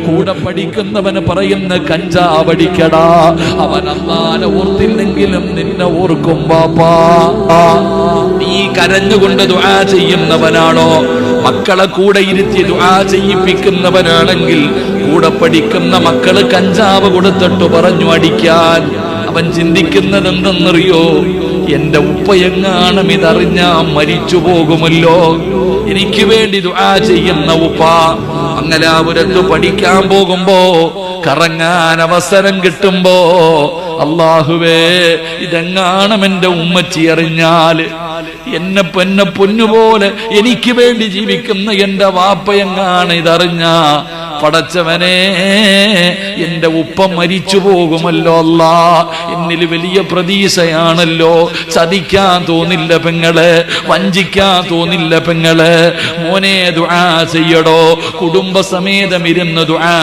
കൂടെ പഠിക്കുന്നവന് പറയുന്ന കഞ്ചാവടിക്കടാ, അവൻ അല്ലാഹനെ ഓർത്തില്ലെങ്കിലും നിന്നെ ഓർക്കും ബാപ്പാ. നീ കരഞ്ഞുകൊണ്ട് ദുആ ചെയ്യുന്നവനാണോ? മക്കളെ കൂടെ ഇരുത്തി ദുആ ചെയ്യിപ്പിക്കുന്നവനാണെങ്കിൽ കൂടെ പഠിക്കുന്ന മക്കള് കഞ്ചാവ് കൊടുത്തിട്ട് പറഞ്ഞു അടിക്കാൻ, അവൻ ചിന്തിക്കുന്നത് എന്തെന്നറിയോ? എന്റെ ഉപ്പയെങ്ങാനും ഇതറിഞ്ഞാ മരിച്ചു പോകുമല്ലോ, എനിക്ക് വേണ്ടി ദുആ ചെയ്യുന്ന ഉപ്പ. മംഗലാപുരത്ത് പഠിക്കാൻ പോകുമ്പോ കറങ്ങാൻ അവസരം കിട്ടുമ്പോ, അല്ലാഹുവേ ഇതെങ്ങാനും എന്റെ ഉമ്മച്ചി അറിഞ്ഞാല്, എന്നെ പൊന്നുപോലെ എനിക്ക് വേണ്ടി ജീവിക്കുന്ന എന്റെ വാപ്പയെങ്ങാണ് ഇതറിഞ്ഞ, പടച്ചവനെ എന്റെ ഉപ്പ മരിച്ചു പോകുമല്ലോ അല്ലാ, എന്നിൽ വലിയ പ്രതീക്ഷയാണല്ലോ. ചതിക്കാൻ തോന്നില്ല പെങ്ങളെ, വഞ്ചിക്കാൻ തോന്നില്ല പെങ്ങളെ. മോനെ ദുആ ചെയ്യടോ, കുടുംബസമേതം ഇരുന്ന് ദുആ